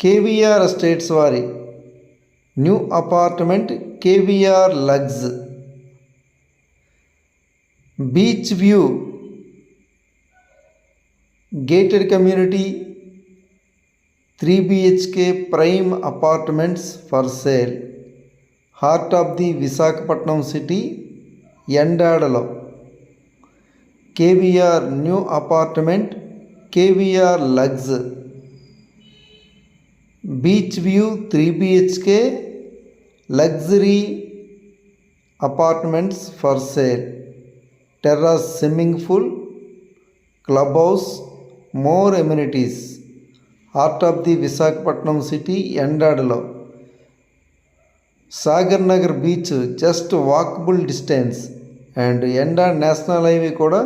KVR estates వారి new apartment KVR lux, beach view, gated community, 3 BHK prime apartments for sale, heart of the Visakhapatnam city, Yandadalo. KVR new apartment, KVR Lux, beach view, 3 BHK luxury apartments for sale, terrace, swimming pool, clubhouse, more amenities, heart of the Visakhapatnam city, Yandadalo. Sagar Nagar beach just walkable distance, and Yandad National Highway kuda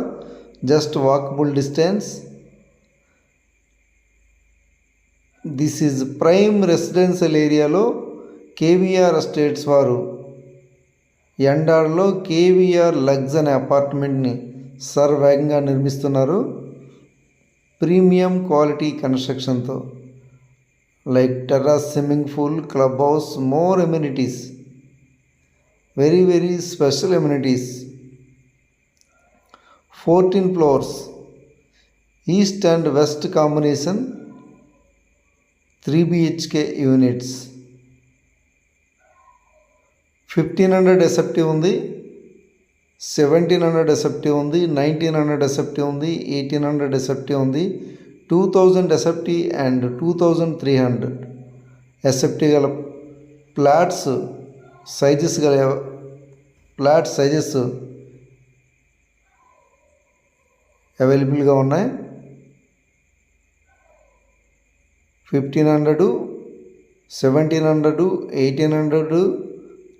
just walkable distance. This is prime residential area lo KVR estates varu Yandadalo KVR Lux ane apartment ni సర్వేగంగా నిర్మిస్తున్నారు. Premium quality కన్స్ట్రక్షన్తో, like terrace, swimming pool, club house, more amenities, very very special amenities. 14 floors, east and west combination, 3 BHK units. 1500 SFT ఉంది, 1700 SFT ఉంది, 1900 SFT ఉంది, 1800 SFT ఉంది, 2000 SFT and 2300 SFT గల flats sizes అవైలబుల్గా ఉన్నాయి. 1500, 1700, 1800,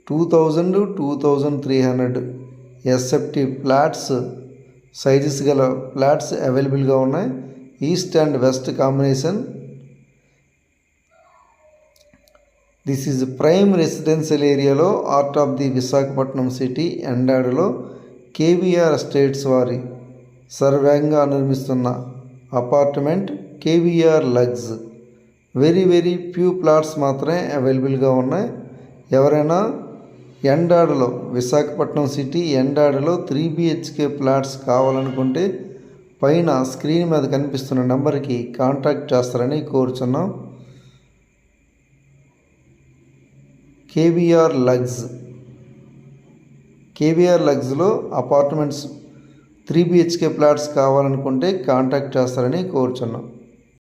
2000, 2300 SFT ఫ్లాట్స్ సైజెస్ గల flats అవైలబుల్గా ఉన్నాయి. East and west combination. This is prime residential ఏరియాలో heart of the Visakhapatnam city యండాడలో కేవీఆర్ ఎస్టేట్స్ వారి సర్వేగంగా నిర్మిస్తున్న apartment KVR lux. Very very few plots మాత్రమే అవైలబుల్గా ఉన్నాయి. ఎవరైనా యండాడలో, విశాఖపట్నం సిటీ యండాడలో 3 BHK ఫ్లాట్స్ కావాలనుకుంటే పైన స్క్రీన్ మీద కనిపిస్తున్న నెంబర్కి కాంటాక్ట్ చేస్తారని కోరుచున్నాం. కేవీఆర్ లగ్స్లో అపార్ట్మెంట్స్ 3 BHK ఫ్లాట్స్ కావాలనుకుంటే కాంటాక్ట్ చేస్తారని కోరుచున్నాం.